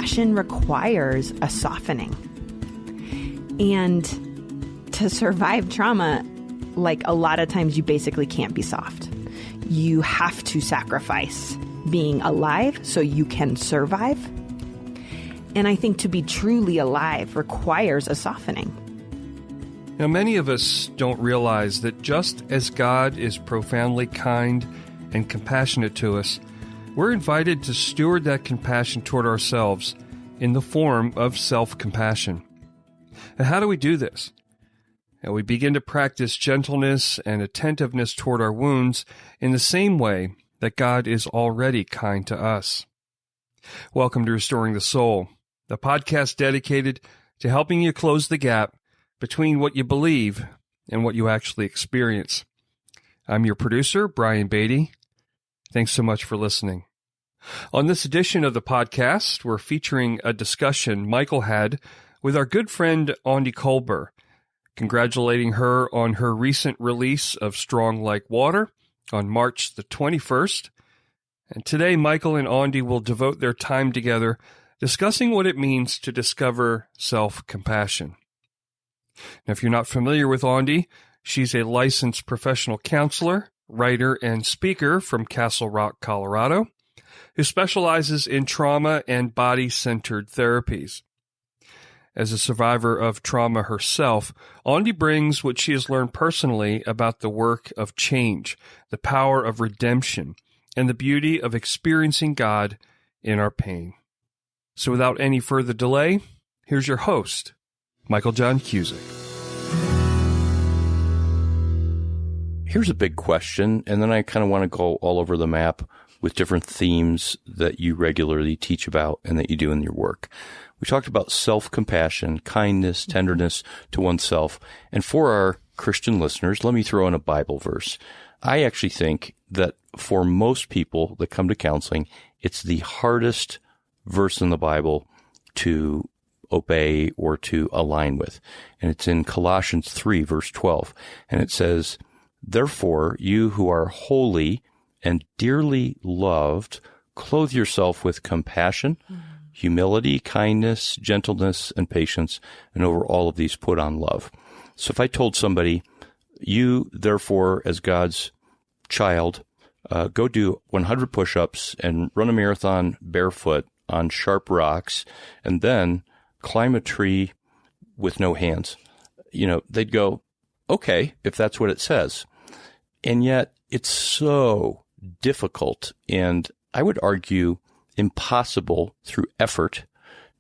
compassion requires a softening. And to survive trauma, like a lot of times you basically can't be soft. You have to sacrifice being alive so you can survive. And I think to be truly alive requires a softening. Now, many of us don't realize that just as God is profoundly kind and compassionate to us, we're invited to steward that compassion toward ourselves in the form of self-compassion. And how do we do this? And we begin to practice gentleness and attentiveness toward our wounds in the same way that God is already kind to us. Welcome to Restoring the Soul, the podcast dedicated to helping you close the gap between what you believe and what you actually experience. I'm your producer, Brian Beatty. Thanks so much for listening. On this edition of the podcast, we're featuring a discussion Michael had with our good friend Aundi Kolber, congratulating her on her recent release of Strong Like Water on March the 21st. And today, Michael and Aundi will devote their time together discussing what it means to discover self-compassion. Now, if you're not familiar with Aundi, she's a licensed professional counselor, writer, and speaker from Castle Rock, Colorado, who specializes in trauma and body-centered therapies. As a survivor of trauma herself, Aundi brings what she has learned personally about the work of change, the power of redemption, and the beauty of experiencing God in our pain. So without any further delay, here's your host, Michael John Cusick. Here's a big question, and then I kind of want to go all over the map with different themes that you regularly teach about and that you do in your work. We talked about self-compassion, kindness, tenderness to oneself. And for our Christian listeners, let me throw in a Bible verse. I actually think that for most people that come to counseling, it's the hardest verse in the Bible to obey or to align with. And it's in Colossians 3, verse 12. And it says, "Therefore, you who are holy and dearly loved, clothe yourself with compassion, humility, kindness, gentleness, and patience, and over all of these put on love." So if I told somebody, you, therefore, as God's child, go do 100 push-ups and run a marathon barefoot on sharp rocks, and then climb a tree with no hands, they'd go, okay, if that's what it says. And yet it's so difficult, and I would argue impossible through effort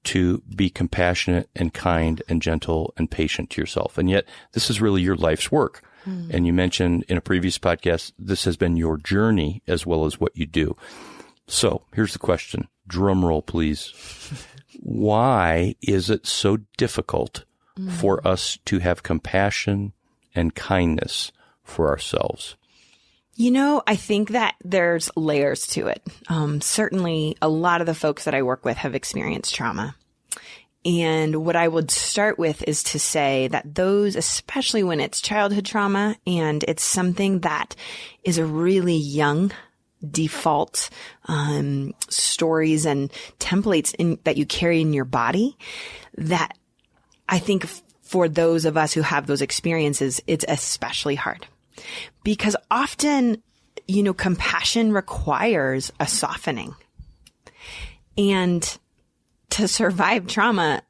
to be compassionate and kind and gentle and patient to yourself. And yet this is really your life's work. And you mentioned in a previous podcast, this has been your journey as well as what you do. So here's the question. Drum roll, please. Why is it so difficult for us to have compassion and kindness for ourselves? I think that there's layers to it. Certainly, a lot of the folks that I work with have experienced trauma. And what I would start with is to say that those, especially when it's childhood trauma and it's something that is a really young default stories and templates that you carry in your body, that I think for those of us who have those experiences, it's especially hard. Because often, compassion requires a softening. And to survive trauma,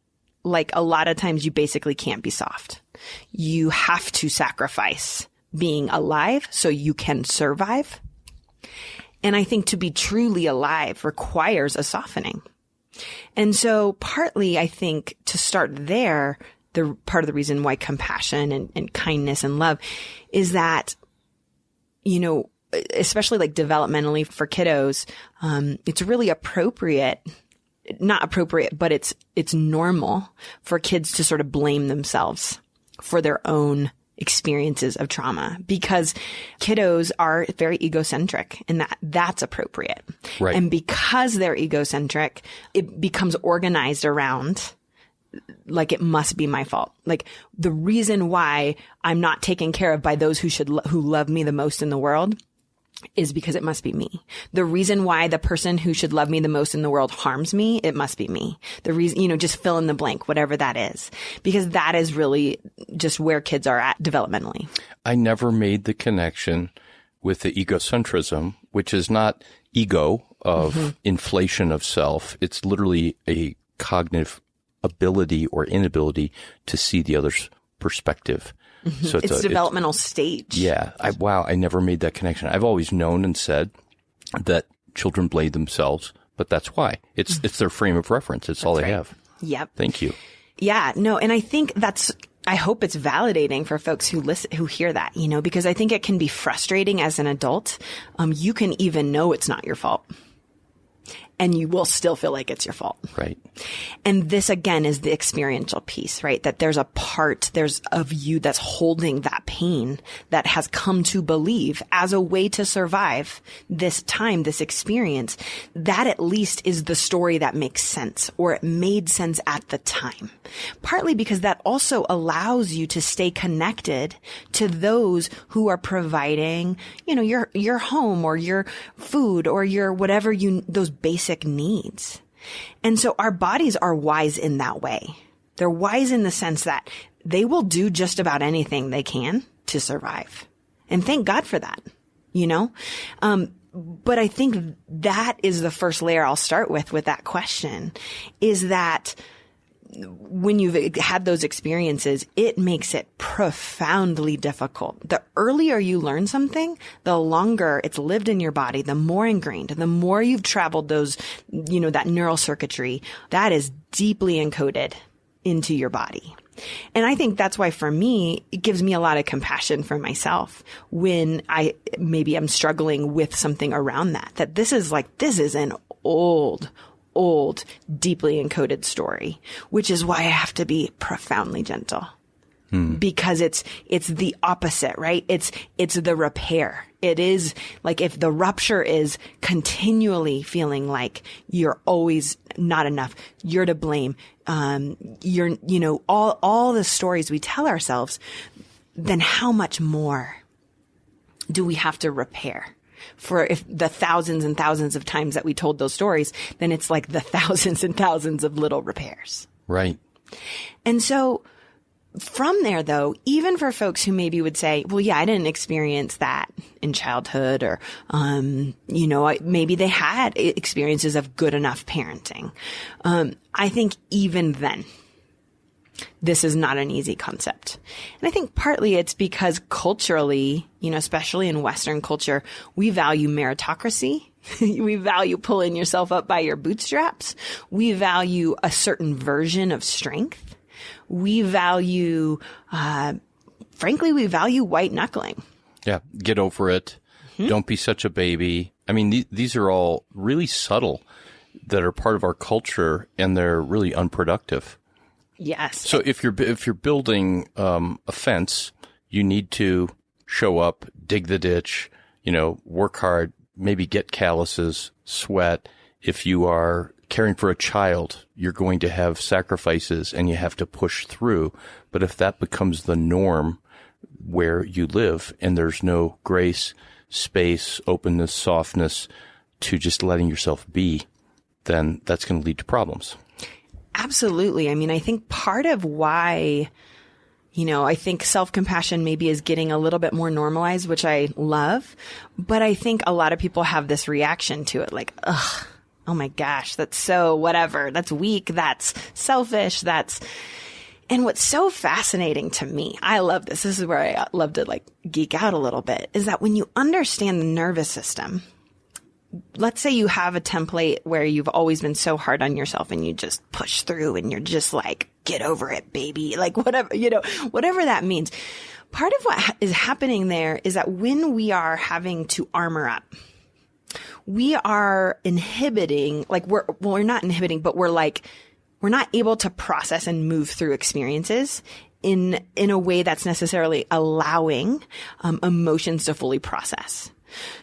like a lot of times you basically can't be soft. You have to sacrifice being alive so you can survive. And I think to be truly alive requires a softening. And so partly, I think, to start there, the part of the reason why compassion and kindness and love is that, especially like developmentally for kiddos, it's really not appropriate, but it's normal for kids to sort of blame themselves for their own experiences of trauma, because kiddos are very egocentric, and that's appropriate. Right. And because they're egocentric, it becomes organized around like it must be my fault. Like the reason why I'm not taken care of by those who love me the most in the world is because it must be me. The reason why the person who should love me the most in the world harms me, it must be me. The reason, just fill in the blank, whatever that is, because that is really just where kids are at developmentally. I never made the connection with the egocentrism, which is not ego of inflation of self. It's literally a cognitive ability or inability to see the other's perspective. So it's developmental stage. Yeah. I never made that connection. I've always known and said that children blame themselves, but that's why. It's their frame of reference. It's all they have. Yep. Thank you. Yeah. No, and I think I hope it's validating for folks who hear that, because I think it can be frustrating as an adult. You can even know it's not your fault, and you will still feel like it's your fault. Right. And this again is the experiential piece, right? That there's a part of you that's holding that pain that has come to believe as a way to survive this time, this experience. That at least is the story that makes sense, or it made sense at the time. Partly because that also allows you to stay connected to those who are providing, your home or your food or your whatever those basic needs. And so our bodies are wise in that way. They're wise in the sense that they will do just about anything they can to survive. And thank God for that, But I think that is the first layer I'll start with that question, is that when you've had those experiences, it makes it profoundly difficult. The earlier you learn something, the longer it's lived in your body, the more ingrained, the more you've traveled those, that neural circuitry that is deeply encoded into your body. And I think that's why for me, it gives me a lot of compassion for myself when maybe I'm struggling with something around that this is an old, deeply encoded story, which is why I have to be profoundly gentle. Because it's the opposite, right? It's the repair. It is like if the rupture is continually feeling like you're always not enough, you're to blame, all the stories we tell ourselves, then how much more do we have to repair? For if the thousands and thousands of times that we told those stories, then it's like the thousands and thousands of little repairs. Right. And so from there, though, even for folks who maybe would say, well, yeah, I didn't experience that in childhood, or, maybe they had experiences of good enough parenting. I think even then, this is not an easy concept. And I think partly it's because culturally, especially in Western culture, we value meritocracy. We value pulling yourself up by your bootstraps. We value a certain version of strength. We value, we value white knuckling. Yeah. Get over it. Don't be such a baby. I mean, these are all really subtle that are part of our culture, and they're really unproductive. Yes. So if you're building a fence, you need to show up, dig the ditch, work hard, maybe get calluses, sweat. If you are caring for a child, you're going to have sacrifices and you have to push through. But if that becomes the norm where you live and there's no grace, space, openness, softness to just letting yourself be, then that's going to lead to problems. Absolutely. I mean, I think part of why, I think self-compassion maybe is getting a little bit more normalized, which I love. But I think a lot of people have this reaction to it, like, ugh, oh my gosh, that's so whatever. That's weak. That's selfish. And what's so fascinating to me, I love this. This is where I love to geek out a little bit, is that when you understand the nervous system, let's say you have a template where you've always been so hard on yourself and you just push through and you're just like, get over it, baby. Whatever that means. Part of what is happening there is that when we are having to armor up, we are inhibiting, we're not inhibiting, but we're not able to process and move through experiences in a way that's necessarily allowing emotions to fully process.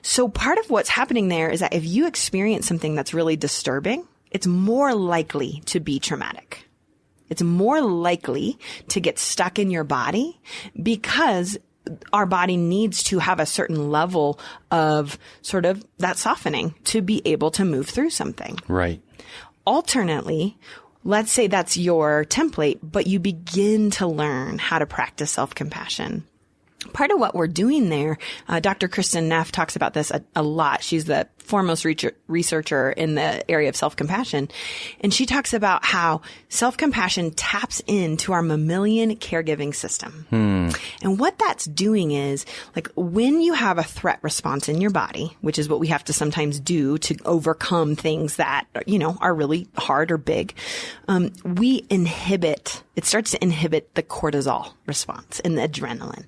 So part of what's happening there is that if you experience something that's really disturbing, it's more likely to be traumatic. It's more likely to get stuck in your body because our body needs to have a certain level of sort of that softening to be able to move through something. Right. Alternately, let's say that's your template, but you begin to learn how to practice self-compassion. Part of what we're doing there, Dr. Kristen Neff talks about this a lot. She's the foremost researcher in the area of self-compassion. And she talks about how self-compassion taps into our mammalian caregiving system. And what that's doing is, like, when you have a threat response in your body, which is what we have to sometimes do to overcome things that, are really hard or big, it starts to inhibit the cortisol response and the adrenaline.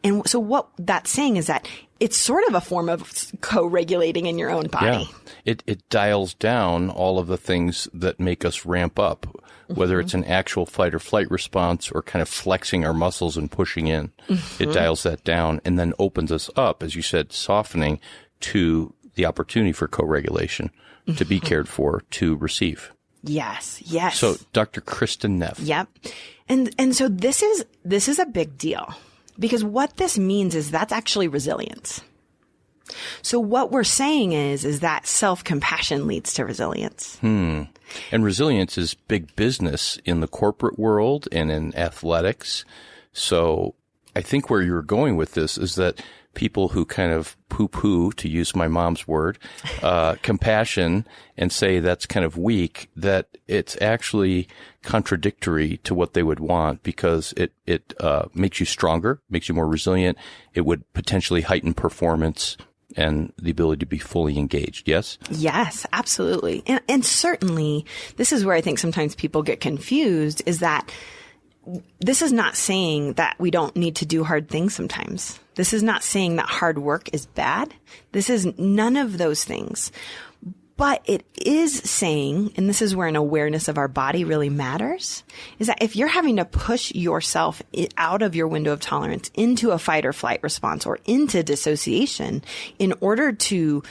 And so what that's saying is that it's sort of a form of co-regulating in your own body. Yeah. It dials down all of the things that make us ramp up, whether it's an actual fight or flight response or kind of flexing our muscles and pushing in. It dials that down and then opens us up, as you said, softening to the opportunity for co-regulation, to be cared for, to receive. Yes. So Dr. Kristen Neff. Yep. And so this is a big deal. Because what this means is that's actually resilience. So what we're saying is that self-compassion leads to resilience. And resilience is big business in the corporate world and in athletics. So I think where you're going with this is that people who kind of poo-poo, to use my mom's word, compassion and say that's kind of weak, that it's actually contradictory to what they would want, because it makes you stronger, makes you more resilient. It would potentially heighten performance and the ability to be fully engaged. Yes? Yes, absolutely. And certainly, this is where I think sometimes people get confused, is that this is not saying that we don't need to do hard things sometimes. This is not saying that hard work is bad. This is none of those things. But it is saying, and this is where an awareness of our body really matters, is that if you're having to push yourself out of your window of tolerance into a fight or flight response or into dissociation in order to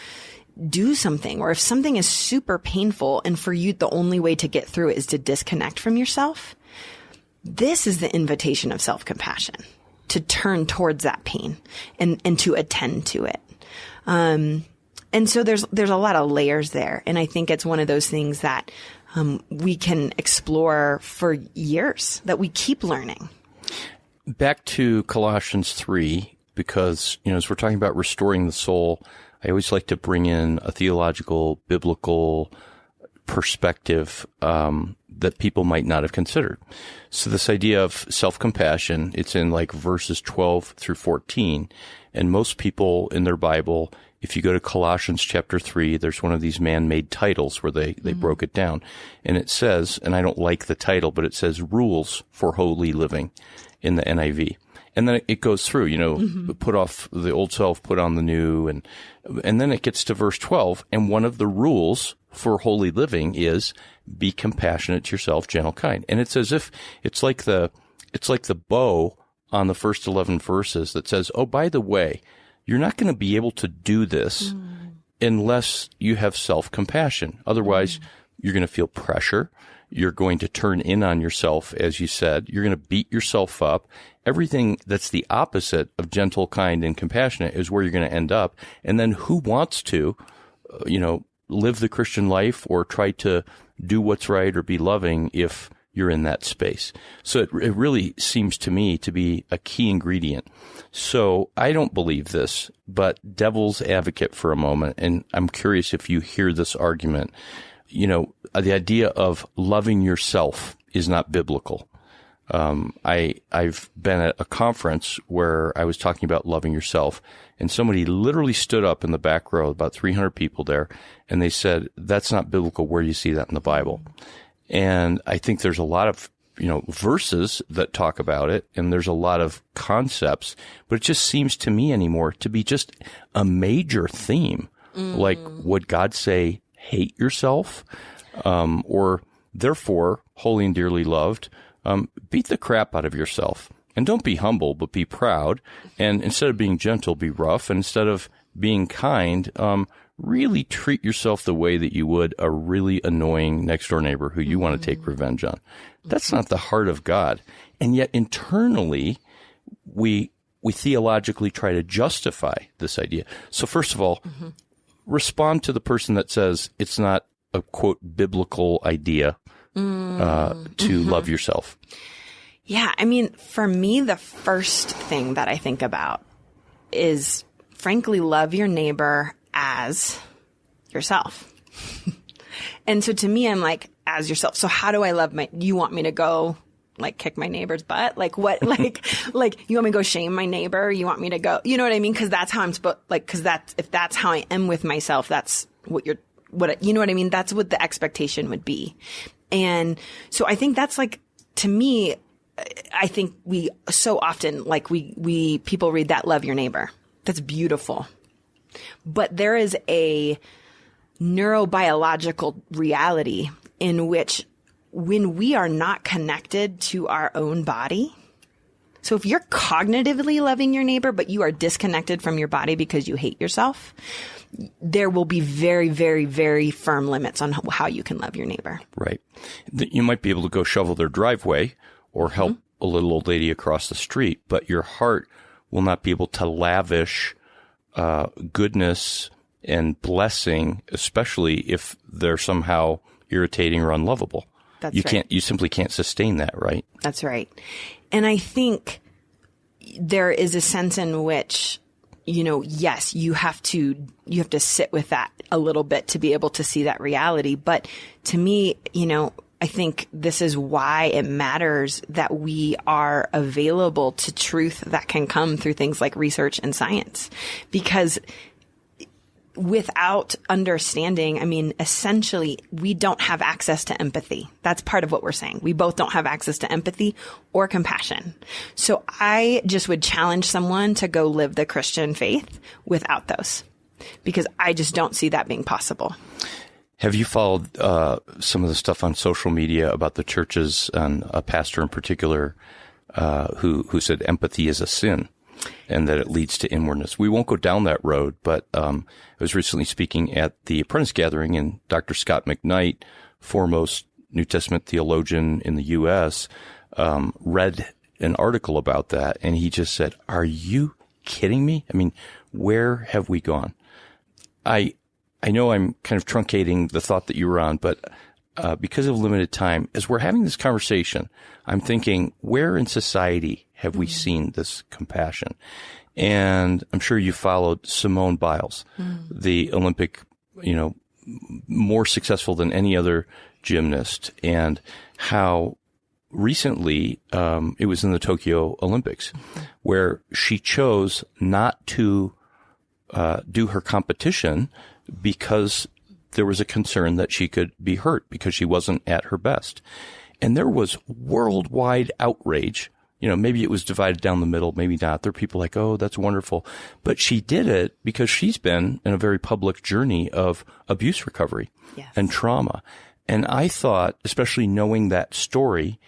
do something, or if something is super painful and for you the only way to get through it is to disconnect from yourself, this is the invitation of self-compassion, to turn towards that pain and to attend to it. And so there's a lot of layers there. And I think it's one of those things that we can explore for years, that we keep learning. Back to Colossians 3, because, as we're talking about restoring the soul, I always like to bring in a theological, biblical perspective that people might not have considered. So this idea of self-compassion, it's in like verses 12 through 14. And most people in their Bible, if you go to Colossians chapter 3, there's one of these man-made titles where they broke it down. And it says, and I don't like the title, but it says Rules for Holy Living in the NIV. And then it goes through, put off the old self, put on the new. And then it gets to verse 12. And one of the rules for holy living is be compassionate to yourself, gentle, kind. And it's as if it's like the bow on the first 11 verses that says, oh, by the way, you're not going to be able to do this unless you have self-compassion. Otherwise, you're going to feel pressure. You're going to turn in on yourself, as you said. You're going to beat yourself up. Everything that's the opposite of gentle, kind, and compassionate is where you're going to end up. And then who wants to, live the Christian life or try to do what's right or be loving if you're in that space? So it really seems to me to be a key ingredient. So I don't believe this, but devil's advocate for a moment, and I'm curious if you hear this argument. The idea of loving yourself is not biblical. I've been at a conference where I was talking about loving yourself, and somebody literally stood up in the back row, about 300 people there, and they said, that's not biblical. Where do you see that in the Bible? And I think there's a lot of, verses that talk about it, and there's a lot of concepts, but it just seems to me anymore to be just a major theme. Like, would God say, hate yourself? Or therefore, holy and dearly loved, beat the crap out of yourself. And don't be humble, but be proud. And instead of being gentle, be rough. And instead of being kind, really treat yourself the way that you would a really annoying next-door neighbor who you want to take revenge on. That's not the heart of God. And yet internally, we we theologically try to justify this idea. So first of all, respond to the person that says it's not a, quote, biblical idea to love yourself. Yeah. I mean, for me, the first thing that I think about is, frankly, love your neighbor as yourself. And so to me, I'm like, as yourself. So how do I love you want me to go like kick my neighbor's butt? Like what, like you want me to go shame my neighbor? You want me to go, you know what I mean? Cause that's how I'm supposed, like, cause if that's how I am with myself, that's you know what I mean? That's what the expectation would be. And so I think that's like, to me, I think we so often, like people read that love your neighbor. That's beautiful. But there is a neurobiological reality in which when we are not connected to our own body, so if you're cognitively loving your neighbor, but you are disconnected from your body because you hate yourself, there will be very, very, very firm limits on how you can love your neighbor. Right. You might be able to go shovel their driveway or help a little old lady across the street, but your heart will not be able to lavish goodness and blessing, especially if they're somehow irritating or unlovable. That's right. You simply can't sustain that, right? That's right. And I think there is a sense in which, you know, yes, you have to sit with that a little bit to be able to see that reality. But to me, you know, I think this is why it matters that we are available to truth that can come through things like research and science. Because without understanding, I mean, essentially, we don't have access to empathy. That's part of what we're saying. We both don't have access to empathy or compassion. So I just would challenge someone to go live the Christian faith without those, because I just don't see that being possible. Have you followed some of the stuff on social media about the churches, and a pastor in particular who said empathy is a sin and that it leads to inwardness? We won't go down that road, but I was recently speaking at the Apprentice Gathering, and Dr. Scott McKnight, foremost New Testament theologian in the U.S., read an article about that, and he just said, "Are you kidding me? I mean, where have we gone?" I know I'm kind of truncating the thought that you were on, but because of limited time, as we're having this conversation, I'm thinking, where in society have we seen this compassion? And I'm sure you followed Simone Biles, the Olympic, you know, more successful than any other gymnast, and how recently it was in the Tokyo Olympics where she chose not to do her competition because there was a concern that she could be hurt because she wasn't at her best. And there was worldwide outrage. You know, maybe it was divided down the middle, maybe not. There are people like, oh, that's wonderful. But she did it because she's been in a very public journey of abuse recovery and trauma. And I thought, especially knowing that story,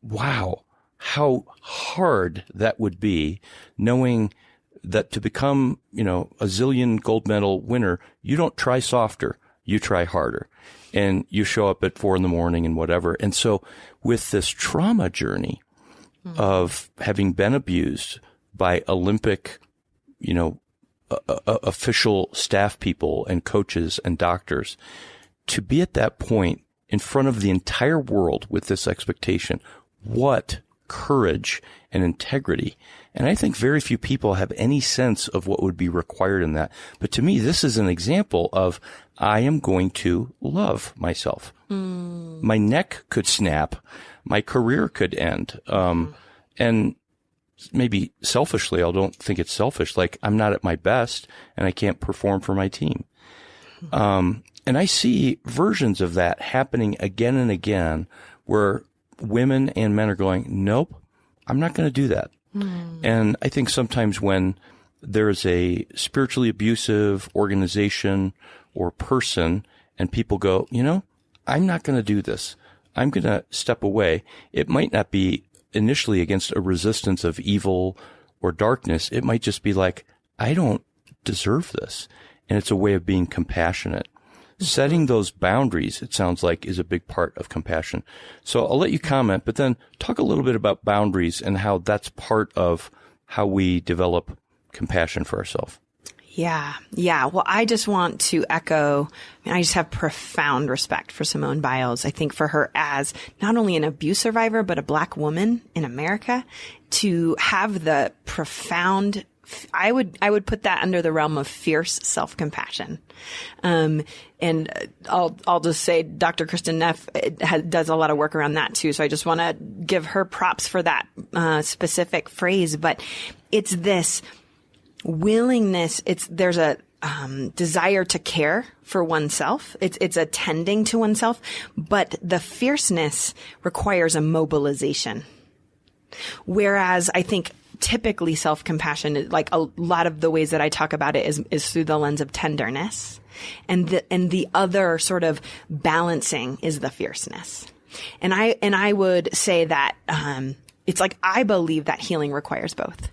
wow, how hard that would be, knowing that to become, you know, a zillion gold medal winner, you don't try softer, you try harder. And you show up at 4 a.m. and whatever. And so with this trauma journey of having been abused by Olympic, you know, official staff people and coaches and doctors, to be at that point in front of the entire world with this expectation, what courage and integrity. And I think very few people have any sense of what would be required in that. But to me, this is an example of, I am going to love myself. My neck could snap. My career could end. And maybe selfishly, I don't think it's selfish. Like, I'm not at my best and I can't perform for my team. And I see versions of that happening again and again where women and men are going, nope, I'm not going to do that. And I think sometimes when there's a spiritually abusive organization or person and people go, you know, I'm not going to do this. I'm going to step away. It might not be initially against a resistance of evil or darkness. It might just be like, I don't deserve this. And it's a way of being compassionate. Setting those boundaries, it sounds like, is a big part of compassion. So I'll let you comment, but then talk a little bit about boundaries and how that's part of how we develop compassion for ourselves. Yeah. Yeah. Well, I just want to echo, I just have profound respect for Simone Biles. I think for her as not only an abuse survivor, but a Black woman in America, to have the profound, I would put that under the realm of fierce self-compassion. And I'll just say Dr. Kristen Neff does a lot of work around that too. So I just want to give her props for that specific phrase, but it's this willingness. There's a desire to care for oneself. It's attending to oneself, but the fierceness requires a mobilization. Whereas I think typically self-compassion, like a lot of the ways that I talk about it is through the lens of tenderness. And the other sort of balancing is the fierceness. And I would say that, it's like, I believe that healing requires both.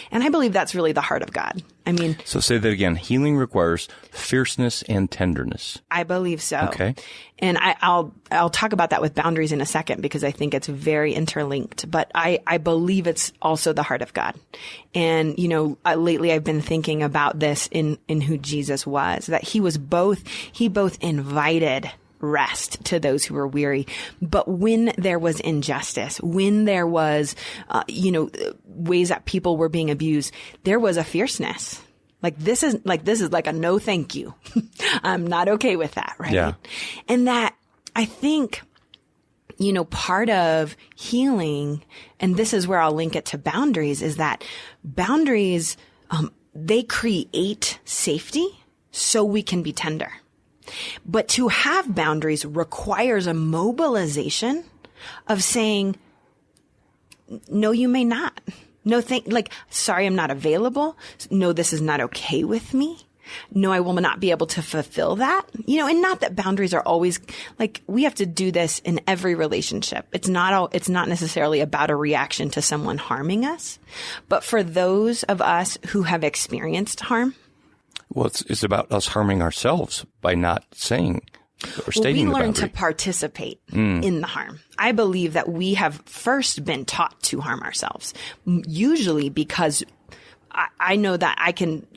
And I believe that's really the heart of God. I mean, so say that again. Healing requires fierceness and tenderness. I believe so. Okay. And I'll talk about that with boundaries in a second, because I think it's very interlinked, but I believe it's also the heart of God. And, lately I've been thinking about this in who Jesus was, that he both invited rest to those who were weary. But when there was injustice, when there was, ways that people were being abused, there was a fierceness. This is like a no, thank you. I'm not okay with that. Right. Yeah. And that I think, part of healing, and this is where I'll link it to boundaries, is that boundaries, they create safety so we can be tender. But to have boundaries requires a mobilization of saying, no, you may not. No, sorry, I'm not available. No, this is not okay with me. No, I will not be able to fulfill that. And not that boundaries are always we have to do this in every relationship. It's not necessarily about a reaction to someone harming us, but for those of us who have experienced harm. Well, it's about us harming ourselves by not saying or stating the boundary. We learn to participate in the harm. I believe that we have first been taught to harm ourselves, usually because I know that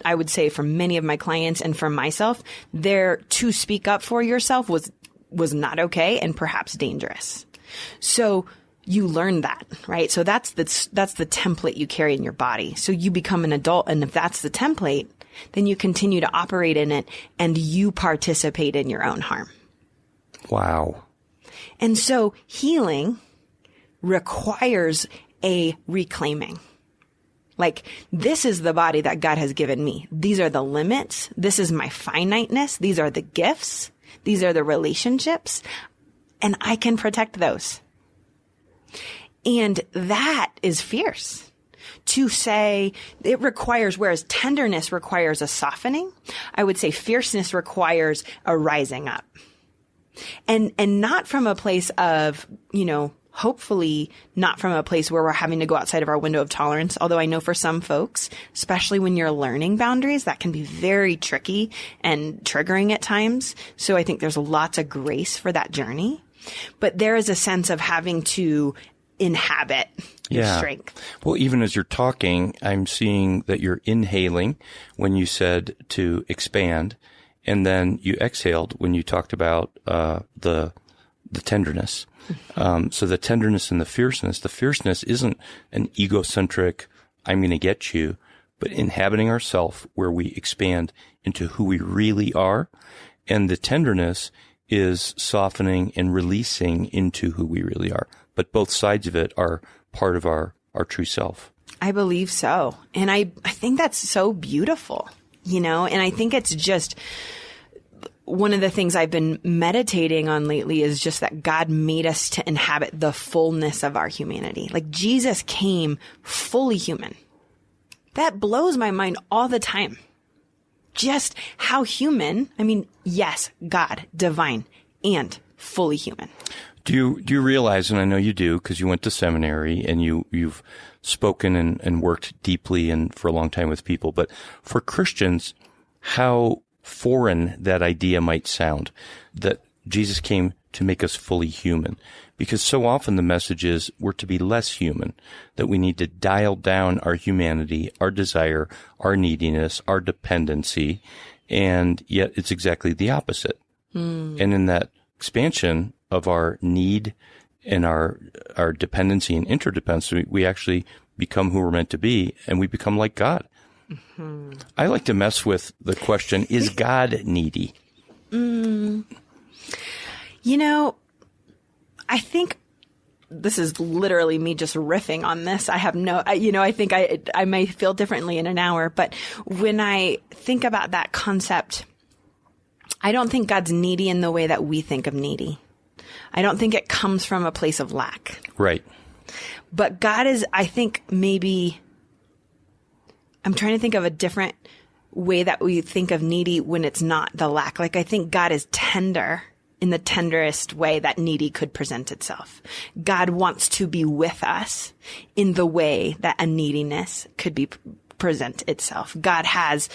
I would say for many of my clients and for myself, to speak up for yourself was not okay and perhaps dangerous. So you learn that, right? So that's the template you carry in your body. So you become an adult, and if that's the template, then you continue to operate in it and you participate in your own harm. Wow. And so healing requires a reclaiming. This is the body that God has given me. These are the limits. This is my finiteness. These are the gifts. These are the relationships. And I can protect those. And that is fierce. To say it requires, whereas tenderness requires a softening, I would say fierceness requires a rising up. And not from a place of, hopefully not from a place where we're having to go outside of our window of tolerance. Although I know for some folks, especially when you're learning boundaries, that can be very tricky and triggering at times. So I think there's lots of grace for that journey. But there is a sense of having to inhabit your strength. Well, even as you're talking, I'm seeing that you're inhaling when you said to expand, and then you exhaled when you talked about the tenderness. So the tenderness and the fierceness isn't an egocentric, I'm going to get you, but inhabiting ourselves where we expand into who we really are. And the tenderness is softening and releasing into who we really are. But both sides of it are part of our true self. I believe so. And I think that's so beautiful, and I think it's just one of the things I've been meditating on lately is just that God made us to inhabit the fullness of our humanity. Jesus came fully human. That blows my mind all the time. Just how human, yes, God, divine, and fully human. Do you realize, and I know you do because you went to seminary and you've spoken and worked deeply and for a long time with people, but for Christians, how foreign that idea might sound, that Jesus came to make us fully human. Because so often the message is we're to be less human, that we need to dial down our humanity, our desire, our neediness, our dependency, and yet it's exactly the opposite. And in that expansion of our need and our dependency and interdependency, we actually become who we're meant to be, and we become like God. I like to mess with the question, is God needy? I think this is literally me just riffing on this. I have I think I may feel differently in an hour, but when I think about that concept, I don't think God's needy in the way that we think of needy. I don't think it comes from a place of lack. Right. But God is, I think maybe, I'm trying to think of a different way that we think of needy when it's not the lack. Like I think God is tender in the tenderest way that needy could present itself. God wants to be with us in the way that a neediness could be present itself. God has,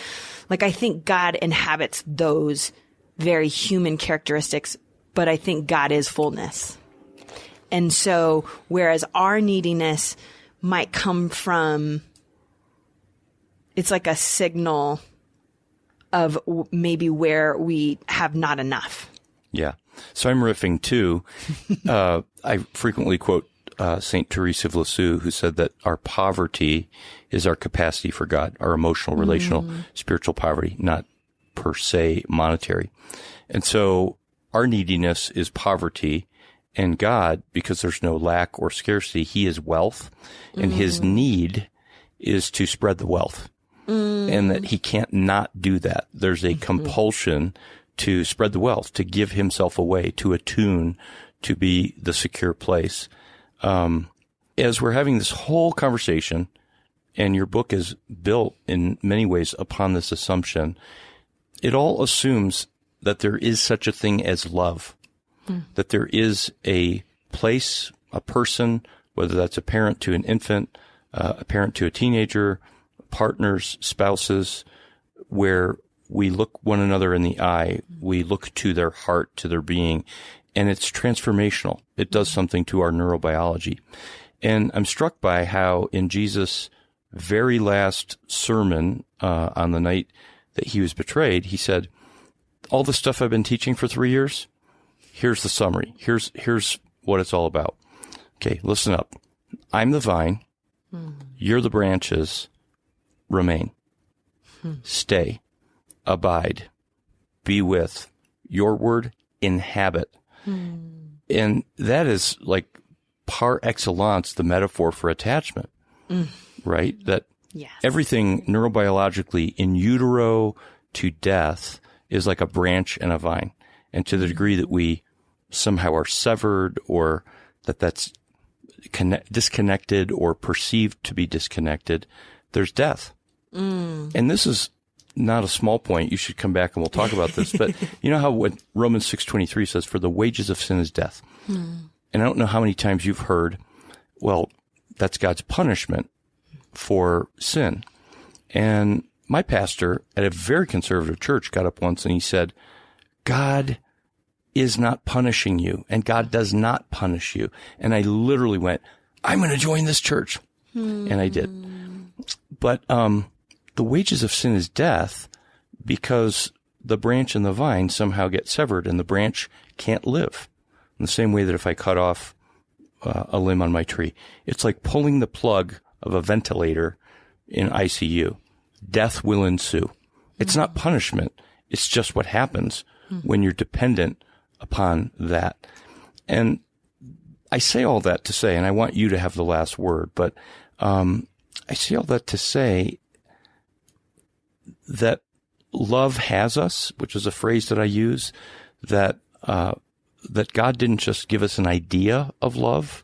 I think God inhabits those very human characteristics, but I think God is fullness. And so, whereas our neediness might come from, it's like a signal of maybe where we have not enough. Yeah. So I'm riffing too. I frequently quote St. Teresa of Lisieux, who said that our poverty is our capacity for God, our emotional, relational, spiritual poverty, not per se monetary. And so our neediness is poverty, and God, because there's no lack or scarcity, he is wealth, and his need is to spread the wealth, and that he can't not do that. There's a compulsion to spread the wealth, to give himself away, to attune, to be the secure place. As we're having this whole conversation, and your book is built in many ways upon this assumption, it all assumes that there is such a thing as love, that there is a place, a person, whether that's a parent to an infant, a parent to a teenager, partners, spouses, where we look one another in the eye, we look to their heart, to their being, and it's transformational. It does something to our neurobiology. And I'm struck by how in Jesus' very last sermon on the night that he was betrayed, he said, all the stuff I've been teaching for 3 years, here's the summary. Here's what it's all about. Okay, listen up. I'm the vine. You're the branches. Remain. Stay. Abide. Be with. Your word, inhabit. And that is like par excellence the metaphor for attachment, right? That everything neurobiologically in utero to death is like a branch and a vine. And to the degree that we somehow are severed, or that's disconnected or perceived to be disconnected, there's death. And this is not a small point. You should come back and we'll talk about this. But you know how what Romans 6:23 says, for the wages of sin is death. And I don't know how many times you've heard, well, that's God's punishment for sin. And my pastor at a very conservative church got up once and he said, God is not punishing you, and God does not punish you. And I literally went, I'm going to join this church. And I did. But the wages of sin is death, because the branch and the vine somehow get severed, and the branch can't live. In the same way that if I cut off a limb on my tree, it's like pulling the plug of a ventilator in ICU. Death will ensue. It's not punishment. It's just what happens when you're dependent upon that. And I say all that to say, and I want you to have the last word, but I say all that to say that love has us, which is a phrase that I use, that God didn't just give us an idea of love,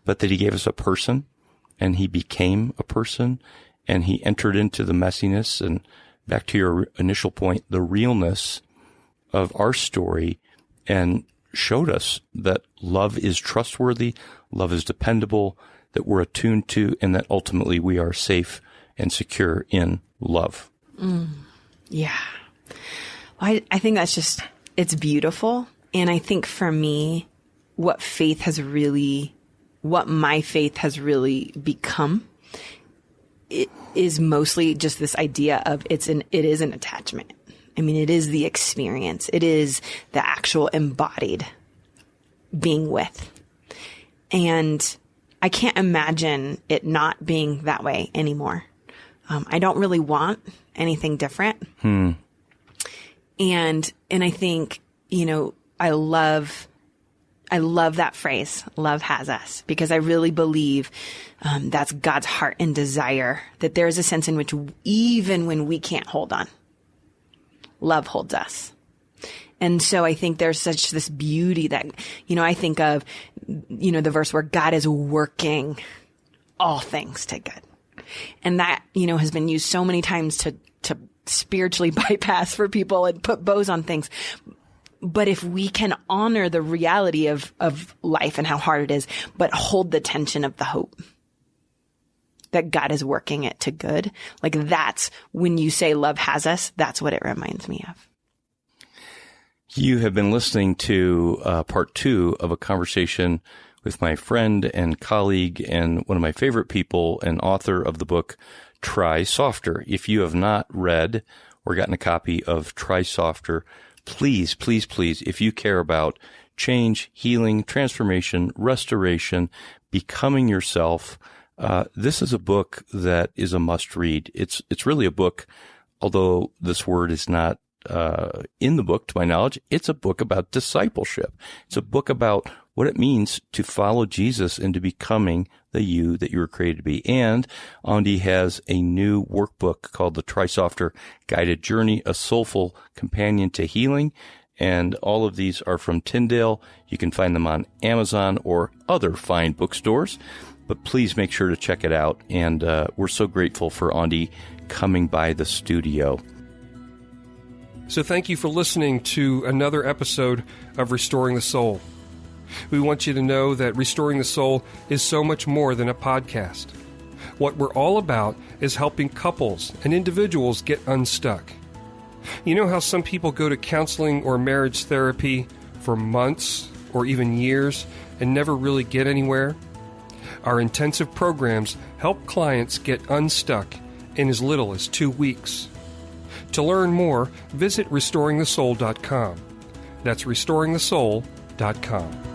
but that he gave us a person, and he became a person, and he entered into the messiness, and back to your initial point, the realness of our story, and showed us that love is trustworthy, love is dependable, that we're attuned to, and that ultimately we are safe and secure in love. Yeah. I think that's just, it's beautiful. And I think for me, what my faith has really become, it is mostly just this idea of it is an attachment. I mean, it is the experience. It is the actual embodied being with. And I can't imagine it not being that way anymore. I don't really want anything different. And I think, I love that phrase, love has us, because I really believe that's God's heart and desire, that there is a sense in which even when we can't hold on, love holds us. And so I think there's such this beauty that, I think of, the verse where God is working all things to good. And that, has been used so many times to spiritually bypass for people and put bows on things. But if we can honor the reality of life and how hard it is, but hold the tension of the hope that God is working it to good, like that's when you say love has us, that's what it reminds me of. You have been listening to part 2 of a conversation with my friend and colleague and one of my favorite people and author of the book, Try Softer. If you have not read or gotten a copy of Try Softer, please, please, please, if you care about change, healing, transformation, restoration, becoming yourself, this is a book that is a must read. It's really a book, although this word is not in the book, to my knowledge, it's a book about discipleship. It's a book about what it means to follow Jesus into becoming the you that you were created to be. And Aundi has a new workbook called the Try Softer Guided Journey, a soulful companion to healing. And all of these are from Tyndale. You can find them on Amazon or other fine bookstores. But please make sure to check it out. And we're so grateful for Aundi coming by the studio. So thank you for listening to another episode of Restoring the Soul. We want you to know that Restoring the Soul is so much more than a podcast. What we're all about is helping couples and individuals get unstuck. You know how some people go to counseling or marriage therapy for months or even years and never really get anywhere? Our intensive programs help clients get unstuck in as little as 2 weeks. To learn more, visit restoringthesoul.com. That's restoringthesoul.com.